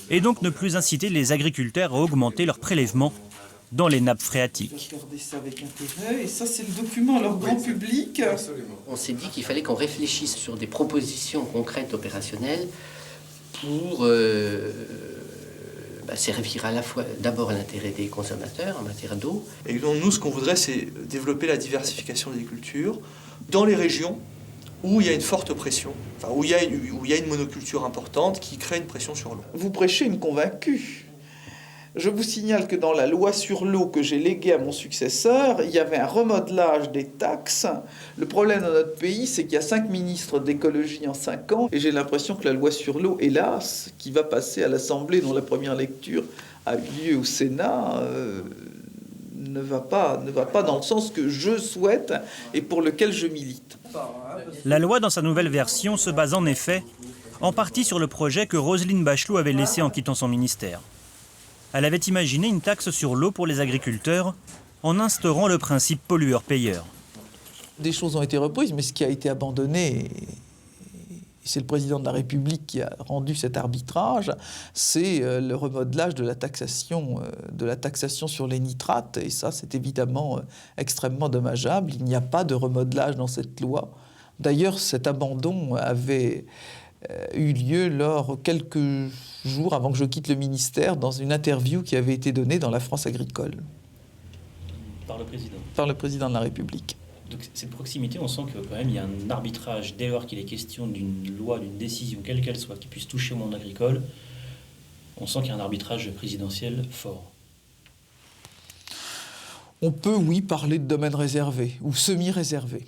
et donc ne plus inciter les agriculteurs à augmenter leurs prélèvements dans les nappes phréatiques. Regardez ça avec intérêt, et ça c'est le document alors grand public. On s'est dit qu'il fallait qu'on réfléchisse sur des propositions concrètes, opérationnelles, pour servir à la fois d'abord à l'intérêt des consommateurs en matière d'eau. Et donc nous, ce qu'on voudrait, c'est développer la diversification des cultures dans les régions où il y a une forte pression, enfin, où il y a une monoculture importante qui crée une pression sur l'eau. Vous prêchez une convaincue. Je vous signale que dans la loi sur l'eau que j'ai léguée à mon successeur, il y avait un remodelage des taxes. Le problème dans notre pays, c'est qu'il y a 5 ministres d'écologie en 5 ans, et j'ai l'impression que la loi sur l'eau, hélas, qui va passer à l'Assemblée, dont la première lecture a eu lieu au Sénat, ne va pas dans le sens que je souhaite et pour lequel je milite. La loi, dans sa nouvelle version, se base en effet en partie sur le projet que Roselyne Bachelot avait laissé en quittant son ministère. Elle avait imaginé une taxe sur l'eau pour les agriculteurs en instaurant le principe pollueur-payeur. Des choses ont été reprises, mais ce qui a été abandonné, c'est le président de la République qui a rendu cet arbitrage, c'est le remodelage de la taxation sur les nitrates. Et ça, c'est évidemment extrêmement dommageable. Il n'y a pas de remodelage dans cette loi. D'ailleurs, cet abandon avait eu lieu quelques jours avant que je quitte le ministère, dans une interview qui avait été donnée dans La France agricole. Par le président? Par le président de la République. Donc cette proximité, on sent que quand même il y a un arbitrage dès lors qu'il est question d'une loi, d'une décision, quelle qu'elle soit, qui puisse toucher au monde agricole. On sent qu'il y a un arbitrage présidentiel fort. On peut, oui, parler de domaine réservé ou semi-réservé.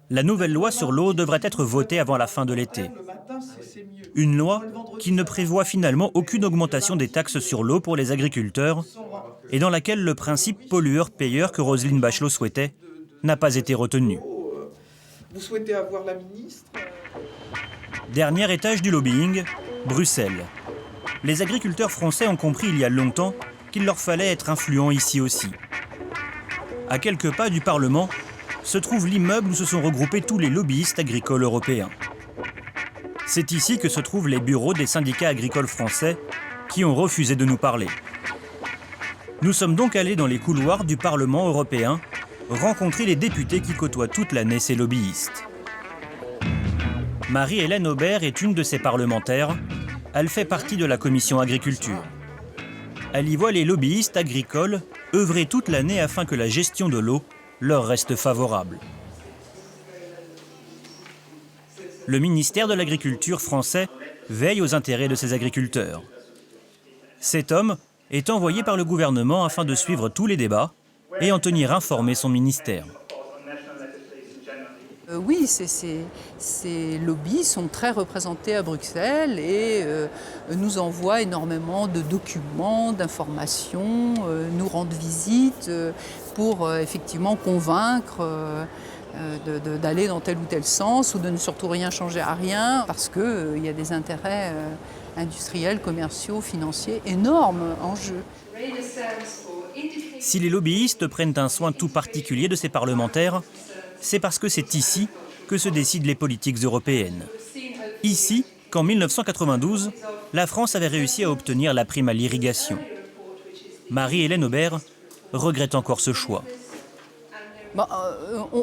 La nouvelle loi sur l'eau devrait être votée avant la fin de l'été. Une loi qui ne prévoit finalement aucune augmentation des taxes sur l'eau pour les agriculteurs et dans laquelle le principe pollueur-payeur que Roselyne Bachelot souhaitait n'a pas été retenu. Vous souhaitez avoir la ministre? Dernier étage du lobbying, Bruxelles. Les agriculteurs français ont compris il y a longtemps qu'il leur fallait être influents ici aussi. À quelques pas du Parlement se trouve l'immeuble où se sont regroupés tous les lobbyistes agricoles européens. C'est ici que se trouvent les bureaux des syndicats agricoles français qui ont refusé de nous parler. Nous sommes donc allés dans les couloirs du Parlement européen rencontrer les députés qui côtoient toute l'année ces lobbyistes. Marie-Hélène Aubert est une de ces parlementaires. Elle fait partie de la commission agriculture. Elle y voit les lobbyistes agricoles œuvrer toute l'année afin que la gestion de l'eau leur reste favorable. Le ministère de l'Agriculture français veille aux intérêts de ses agriculteurs. Cet homme est envoyé par le gouvernement afin de suivre tous les débats et en tenir informé son ministère. Oui, ces lobbies sont très représentés à Bruxelles et nous envoient énormément de documents, d'informations, nous rendent visite pour effectivement convaincre d'aller dans tel ou tel sens ou de ne surtout rien changer à rien parce qu'il y a des intérêts industriels, commerciaux, financiers énormes en jeu. Si les lobbyistes prennent un soin tout particulier de ces parlementaires, c'est parce que c'est ici que se décident les politiques européennes. Ici qu'en 1992, la France avait réussi à obtenir la prime à l'irrigation. Marie-Hélène Aubert regrette encore ce choix.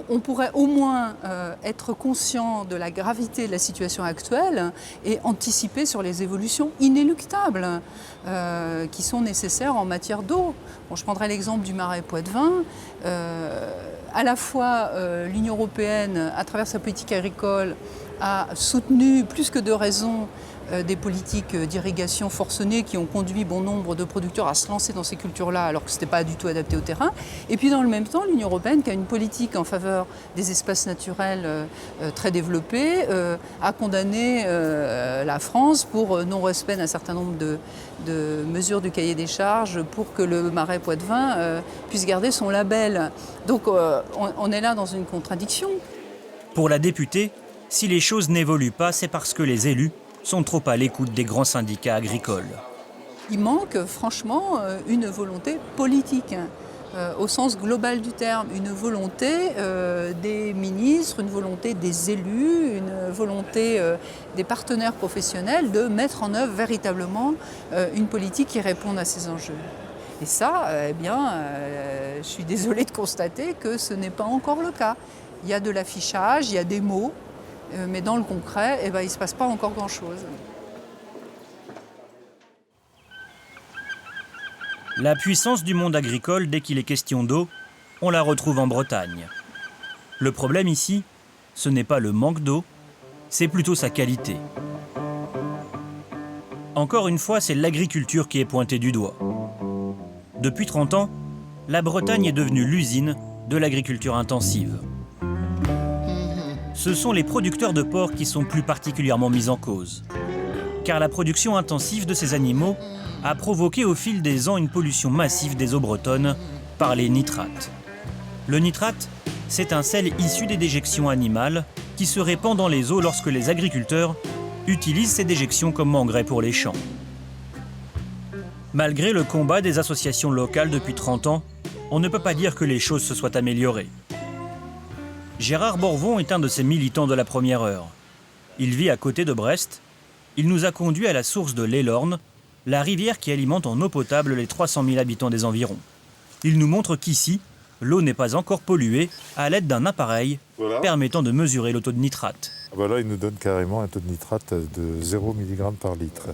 On pourrait au moins être conscient de la gravité de la situation actuelle et anticiper sur les évolutions inéluctables qui sont nécessaires en matière d'eau. Bon, je prendrai l'exemple du Marais Poitevin. À la fois, l'Union européenne, à travers sa politique agricole, a soutenu plus que de raison des politiques d'irrigation forcenées qui ont conduit bon nombre de producteurs à se lancer dans ces cultures-là alors que ce n'était pas du tout adapté au terrain. Et puis dans le même temps, l'Union européenne, qui a une politique en faveur des espaces naturels très développés, a condamné la France pour non-respect d'un certain nombre de mesures du cahier des charges pour que le Marais Poitevin puisse garder son label. Donc on est là dans une contradiction. Pour la députée, si les choses n'évoluent pas, c'est parce que les élus sont trop à l'écoute des grands syndicats agricoles. Il manque franchement une volonté politique, au sens global du terme, une volonté des ministres, une volonté des élus, une volonté des partenaires professionnels de mettre en œuvre véritablement une politique qui réponde à ces enjeux. Et ça, je suis désolée de constater que ce n'est pas encore le cas. Il y a de l'affichage, il y a des mots, mais dans le concret, il ne se passe pas encore grand-chose. La puissance du monde agricole, dès qu'il est question d'eau, on la retrouve en Bretagne. Le problème ici, ce n'est pas le manque d'eau, c'est plutôt sa qualité. Encore une fois, c'est l'agriculture qui est pointée du doigt. Depuis 30 ans, la Bretagne est devenue l'usine de l'agriculture intensive. Ce sont les producteurs de porc qui sont plus particulièrement mis en cause. Car la production intensive de ces animaux a provoqué au fil des ans une pollution massive des eaux bretonnes par les nitrates. Le nitrate, c'est un sel issu des déjections animales qui se répand dans les eaux lorsque les agriculteurs utilisent ces déjections comme engrais pour les champs. Malgré le combat des associations locales depuis 30 ans, on ne peut pas dire que les choses se soient améliorées. Gérard Borvon est un de ces militants de la première heure. Il vit à côté de Brest. Il nous a conduits à la source de l'Elorn, la rivière qui alimente en eau potable les 300 000 habitants des environs. Il nous montre qu'ici, l'eau n'est pas encore polluée à l'aide d'un appareil permettant de mesurer le taux de nitrate. Là, il nous donne carrément un taux de nitrate de 0 mg par litre.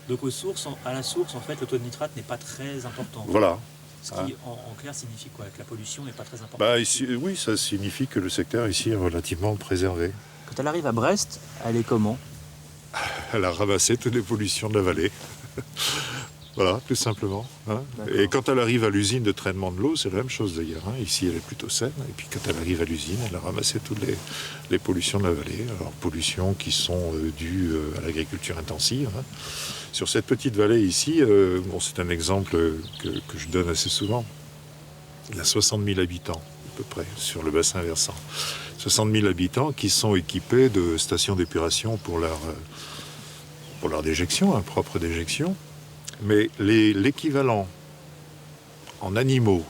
Donc à la source, en fait, le taux de nitrate n'est pas très important. Voilà. Ce qui, en clair, signifie quoi? Que la pollution n'est pas très importante? Ici, oui, ça signifie que le secteur ici est relativement préservé. Quand elle arrive à Brest, elle est comment? Elle a ramassé toutes les pollutions de la vallée. Voilà, tout simplement. Et quand elle arrive à l'usine de traitement de l'eau, c'est la même chose d'ailleurs. Ici, elle est plutôt saine. Et puis quand elle arrive à l'usine, elle a ramassé toutes les pollutions de la vallée. Alors, pollutions qui sont dues à l'agriculture intensive. Sur cette petite vallée ici, c'est un exemple que je donne assez souvent. Il y a 60 000 habitants, à peu près, sur le bassin versant. 60 000 habitants qui sont équipés de stations d'épuration pour leur déjection, propre déjection. Mais l'équivalent en animaux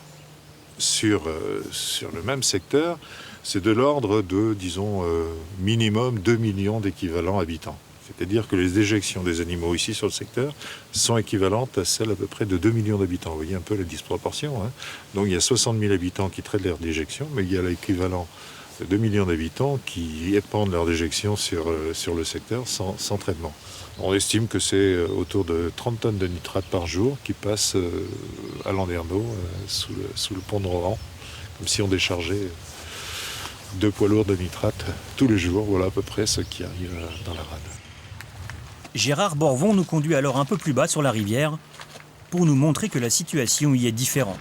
sur le même secteur, c'est de l'ordre de, disons, minimum 2 millions d'équivalents habitants. C'est-à-dire que les déjections des animaux ici sur le secteur sont équivalentes à celles à peu près de 2 millions d'habitants. Vous voyez un peu la disproportion. Donc il y a 60 000 habitants qui traitent leurs déjections, mais il y a l'équivalent de 2 millions d'habitants qui épandent leurs déjections sur le secteur sans traitement. On estime que c'est autour de 30 tonnes de nitrate par jour qui passent à Landerneau, sous le pont de Rohan, comme si on déchargeait 2 poids lourds de nitrate tous les jours. Voilà à peu près ce qui arrive dans la rade. Gérard Borvon nous conduit alors un peu plus bas sur la rivière pour nous montrer que la situation y est différente.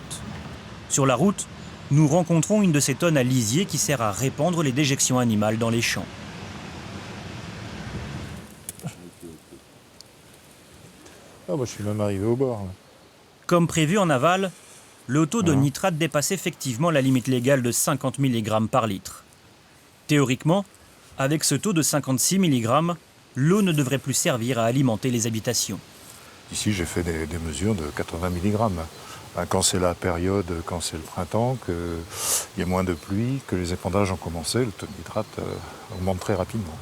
Sur la route, nous rencontrons une de ces tonnes à lisier qui sert à répandre les déjections animales dans les champs. Ah, moi, je suis même arrivé au bord. Là. Comme prévu en aval, le taux de nitrate dépasse effectivement la limite légale de 50 mg par litre. Théoriquement, avec ce taux de 56 mg, l'eau ne devrait plus servir à alimenter les habitations. Ici, j'ai fait des mesures de 80 mg. Quand c'est la période, quand c'est le printemps, qu'il y a moins de pluie, que les épandages ont commencé, le taux de nitrate augmente très rapidement.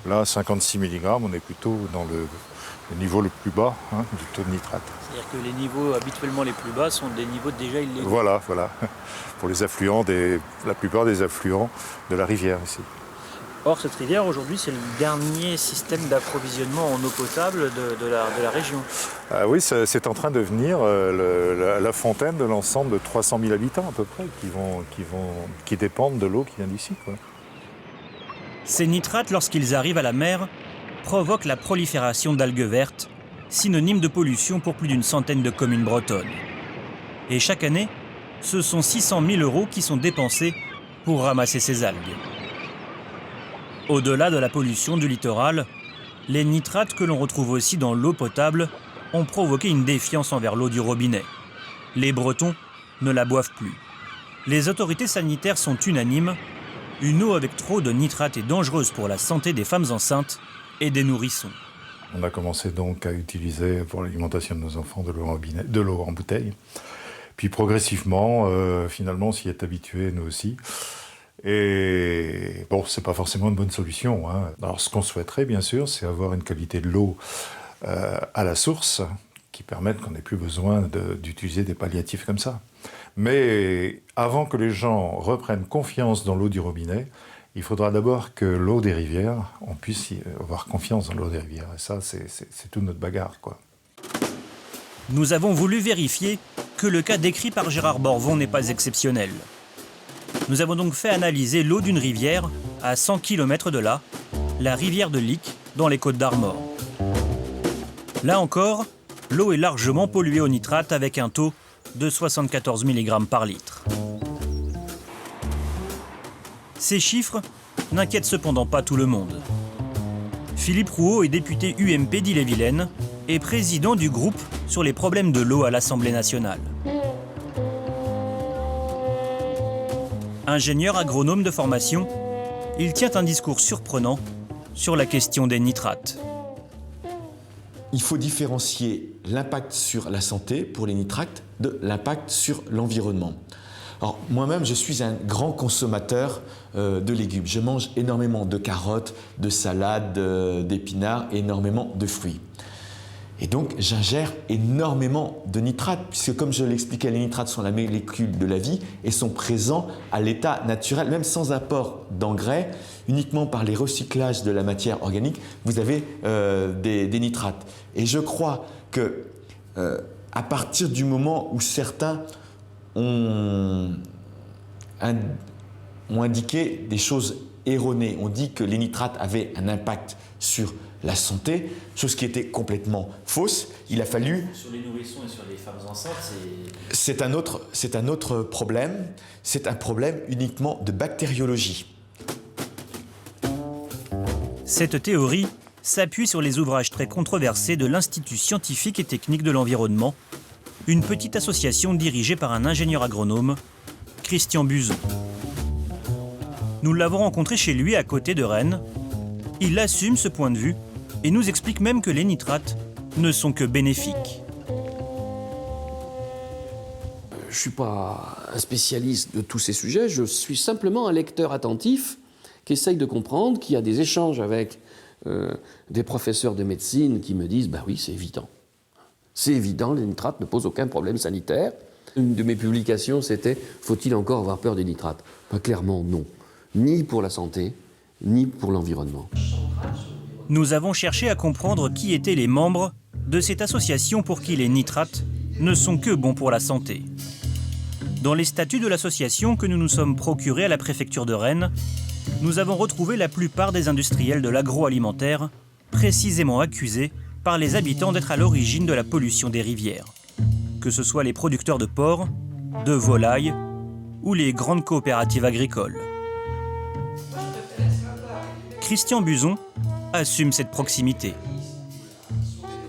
Là, 56 mg, on est plutôt dans le niveau le plus bas du taux de nitrate. C'est-à-dire que les niveaux habituellement les plus bas sont des niveaux déjà illégaux. Voilà. Pour les affluents, la plupart des affluents de la rivière ici. Or, cette rivière, aujourd'hui, c'est le dernier système d'approvisionnement en eau potable de la région. Ah oui, c'est en train de devenir la fontaine de l'ensemble de 300 000 habitants à peu près qui dépendent de l'eau qui vient d'ici, quoi. Ces nitrates, lorsqu'ils arrivent à la mer, provoquent la prolifération d'algues vertes, synonyme de pollution pour plus d'une centaine de communes bretonnes. Et chaque année, ce sont 600 000 € qui sont dépensés pour ramasser ces algues. Au-delà de la pollution du littoral, les nitrates que l'on retrouve aussi dans l'eau potable ont provoqué une défiance envers l'eau du robinet. Les Bretons ne la boivent plus. Les autorités sanitaires sont unanimes. Une eau avec trop de nitrates est dangereuse pour la santé des femmes enceintes et des nourrissons. On a commencé donc à utiliser pour l'alimentation de nos enfants de l'eau en bouteille. Puis progressivement, finalement, on s'y est habitué, nous aussi. Et bon, c'est pas forcément une bonne solution. Alors, ce qu'on souhaiterait, bien sûr, c'est avoir une qualité de l'eau à la source qui permette qu'on n'ait plus besoin d'utiliser des palliatifs comme ça. Mais avant que les gens reprennent confiance dans l'eau du robinet, il faudra d'abord que l'eau des rivières, on puisse avoir confiance dans l'eau des rivières. Et ça, c'est toute notre bagarre, quoi. Nous avons voulu vérifier que le cas décrit par Gérard Borvon n'est pas exceptionnel. Nous avons donc fait analyser l'eau d'une rivière à 100 km de là, la rivière de Lic, dans les Côtes-d'Armor. Là encore, l'eau est largement polluée au nitrate avec un taux de 74 mg par litre. Ces chiffres n'inquiètent cependant pas tout le monde. Philippe Rouault est député UMP d'Ille-et-Vilaine et président du groupe sur les problèmes de l'eau à l'Assemblée nationale. Ingénieur agronome de formation, il tient un discours surprenant sur la question des nitrates. Il faut différencier l'impact sur la santé pour les nitrates de l'impact sur l'environnement. Alors, moi-même, je suis un grand consommateur de légumes. Je mange énormément de carottes, de salades, d'épinards, énormément de fruits. Et donc, j'ingère énormément de nitrates, puisque comme je l'expliquais, les nitrates sont la molécule de la vie et sont présents à l'état naturel, même sans apport d'engrais, uniquement par les recyclages de la matière organique, vous avez des nitrates. Et je crois que à partir du moment où certains ont indiqué des choses erronées, on dit que les nitrates avaient un impact sur la santé, chose qui était complètement fausse. Il a fallu... Sur les nourrissons et sur les femmes enceintes, c'est un autre problème. C'est un problème uniquement de bactériologie. Cette théorie s'appuie sur les ouvrages très controversés de l'Institut scientifique et technique de l'environnement, une petite association dirigée par un ingénieur agronome, Christian Buzon. Nous l'avons rencontré chez lui à côté de Rennes. Il assume ce point de vue et nous explique même que les nitrates ne sont que bénéfiques. Je ne suis pas un spécialiste de tous ces sujets, je suis simplement un lecteur attentif qui essaye de comprendre, qui a des échanges avec des professeurs de médecine qui me disent « bah oui, c'est évident. C'est évident, les nitrates ne posent aucun problème sanitaire. » Une de mes publications, c'était « faut-il encore avoir peur des nitrates ?» Ben, clairement, non. Ni pour la santé, ni pour l'environnement. Nous avons cherché à comprendre qui étaient les membres de cette association pour qui les nitrates ne sont que bons pour la santé. Dans les statuts de l'association que nous nous sommes procurés à la préfecture de Rennes, nous avons retrouvé la plupart des industriels de l'agroalimentaire, précisément accusés par les habitants d'être à l'origine de la pollution des rivières. Que ce soit les producteurs de porc, de volailles ou les grandes coopératives agricoles. Christian Buzon assume cette proximité.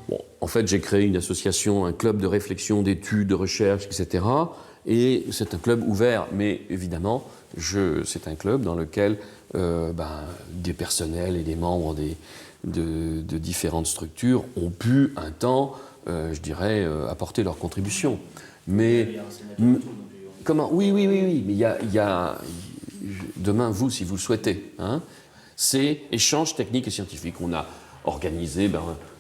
Bon, en fait, j'ai créé une association, un club de réflexion, d'études, de recherche, etc. Et c'est un club ouvert, mais évidemment, c'est un club dans lequel des personnels et des membres de différentes structures ont pu, un temps, apporter leur contribution. Mais comment ? Oui, mais il y a demain, vous, si vous le souhaitez, hein, c'est échange technique et scientifique. On a organisé,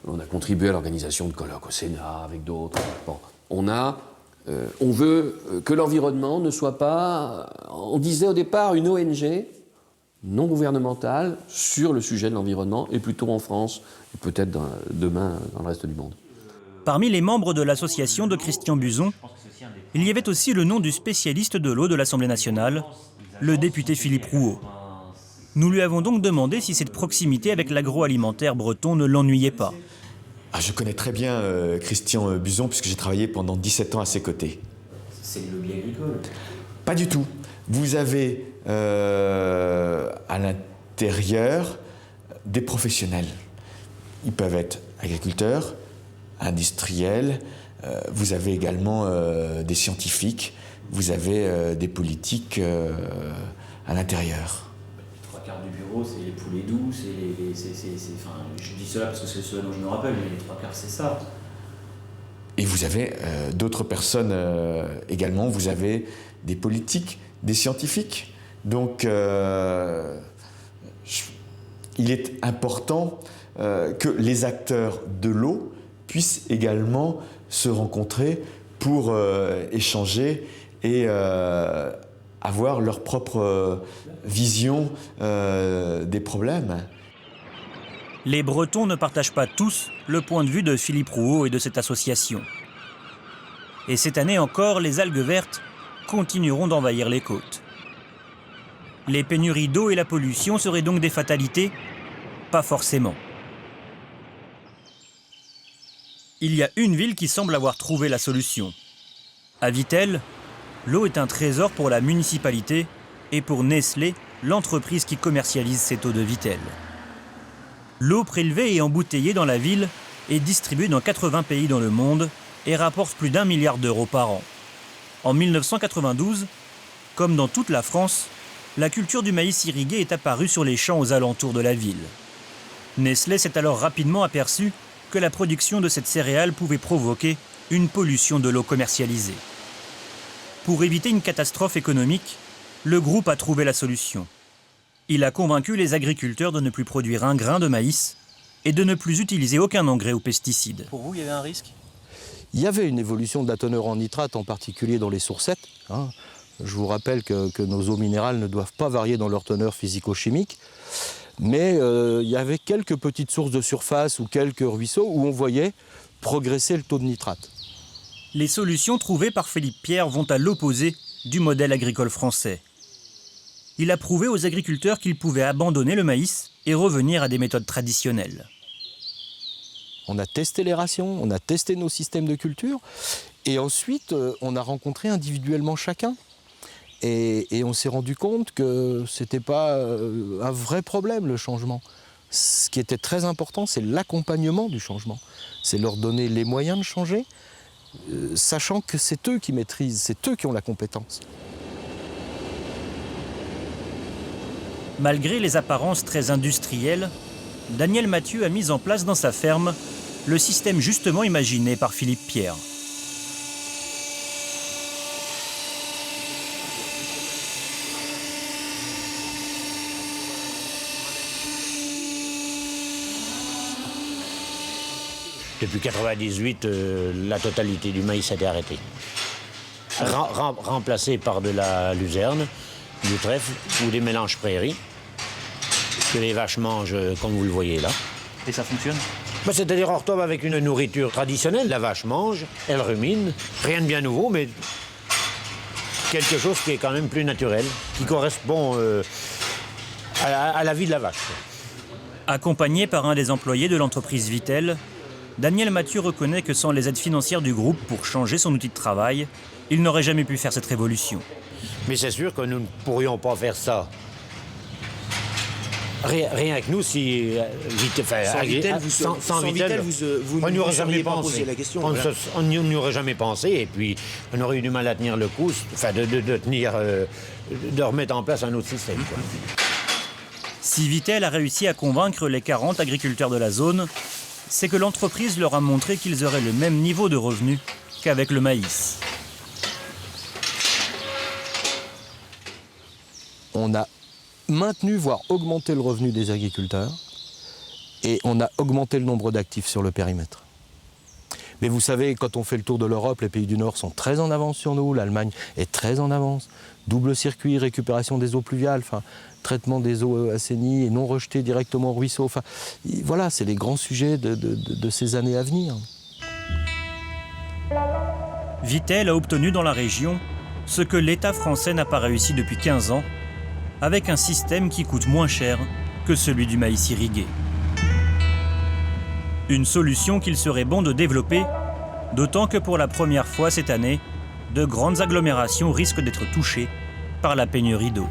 on a contribué à l'organisation de colloques au Sénat avec d'autres. Bon, on veut que l'environnement ne soit pas, on disait au départ, une ONG non gouvernementale sur le sujet de l'environnement, et plutôt en France, et peut-être demain dans le reste du monde. Parmi les membres de l'association de Christian Buzon, il y avait aussi le nom du spécialiste de l'eau de l'Assemblée nationale, le député Philippe Rouault. Nous lui avons donc demandé si cette proximité avec l'agroalimentaire breton ne l'ennuyait pas. Je connais très bien Christian Buzon puisque j'ai travaillé pendant 17 ans à ses côtés. C'est le lobby agricole? Pas du tout. Vous avez à l'intérieur des professionnels. Ils peuvent être agriculteurs, industriels, vous avez également des scientifiques, vous avez des politiques à l'intérieur. Les 3 quarts du bureau, c'est les poulets doux, je dis cela parce que c'est cela dont je me rappelle, mais les 3 quarts, c'est ça. Et vous avez d'autres personnes également, vous avez des politiques, des scientifiques. Donc, il est important que les acteurs de l'eau puissent également se rencontrer pour échanger et avoir leur propre vision des problèmes. Les Bretons ne partagent pas tous le point de vue de Philippe Rouault et de cette association. Et cette année encore, les algues vertes continueront d'envahir les côtes. Les pénuries d'eau et la pollution seraient donc des fatalités? Pas forcément. Il y a une ville qui semble avoir trouvé la solution. À Vittel, l'eau est un trésor pour la municipalité et pour Nestlé, l'entreprise qui commercialise cette eau de Vittel. L'eau prélevée et embouteillée dans la ville est distribuée dans 80 pays dans le monde et rapporte plus d'1 milliard d'euros par an. En 1992, comme dans toute la France, la culture du maïs irrigué est apparue sur les champs aux alentours de la ville. Nestlé s'est alors rapidement aperçu que la production de cette céréale pouvait provoquer une pollution de l'eau commercialisée. Pour éviter une catastrophe économique, le groupe a trouvé la solution. Il a convaincu les agriculteurs de ne plus produire un grain de maïs et de ne plus utiliser aucun engrais ou pesticide. Pour vous, il y avait un risque? Il y avait une évolution de la teneur en nitrate, en particulier dans les sourcettes. Je vous rappelle que nos eaux minérales ne doivent pas varier dans leur teneur physico-chimique. Mais il y avait quelques petites sources de surface ou quelques ruisseaux où on voyait progresser le taux de nitrate. Les solutions trouvées par Philippe Pierre vont à l'opposé du modèle agricole français. Il a prouvé aux agriculteurs qu'ils pouvaient abandonner le maïs et revenir à des méthodes traditionnelles. On a testé les rations, on a testé nos systèmes de culture, et ensuite on a rencontré individuellement chacun. Et on s'est rendu compte que ce n'était pas un vrai problème, le changement. Ce qui était très important, c'est l'accompagnement du changement. C'est leur donner les moyens de changer, sachant que c'est eux qui maîtrisent, c'est eux qui ont la compétence. Malgré les apparences très industrielles, Daniel Mathieu a mis en place dans sa ferme le système justement imaginé par Philippe Pierre. Depuis 1998, la totalité du maïs a été arrêtée. Remplacé par de la luzerne, du trèfle ou des mélanges prairies que les vaches mangent comme vous le voyez là. Et ça fonctionne? C'est-à-dire on retombe avec une nourriture traditionnelle. La vache mange, elle rumine, rien de bien nouveau, mais quelque chose qui est quand même plus naturel, qui correspond à la vie de la vache. Accompagné par un des employés de l'entreprise Vittel, Daniel Mathieu reconnaît que sans les aides financières du groupe pour changer son outil de travail, il n'aurait jamais pu faire cette révolution. Mais c'est sûr que nous ne pourrions pas faire ça. Rien que nous, si sans Vittel, vous on n'y aurait jamais pas pensé. posé la question. On n'y aurait jamais pensé, et puis on aurait eu du mal à tenir le coup, enfin de remettre en place un autre système, quoi. Si Vittel a réussi à convaincre les 40 agriculteurs de la zone, c'est que l'entreprise leur a montré qu'ils auraient le même niveau de revenus qu'avec le maïs. On a maintenu, voire augmenté le revenu des agriculteurs, et on a augmenté le nombre d'actifs sur le périmètre. Mais vous savez, quand on fait le tour de l'Europe, les pays du Nord sont très en avance sur nous, l'Allemagne est très en avance. Double circuit, récupération des eaux pluviales, traitement des eaux assainies et non rejetées directement au ruisseau. Voilà, c'est les grands sujets de ces années à venir. Vittel a obtenu dans la région ce que l'État français n'a pas réussi depuis 15 ans, avec un système qui coûte moins cher que celui du maïs irrigué. Une solution qu'il serait bon de développer, d'autant que pour la première fois cette année, de grandes agglomérations risquent d'être touchées par la pénurie d'eau.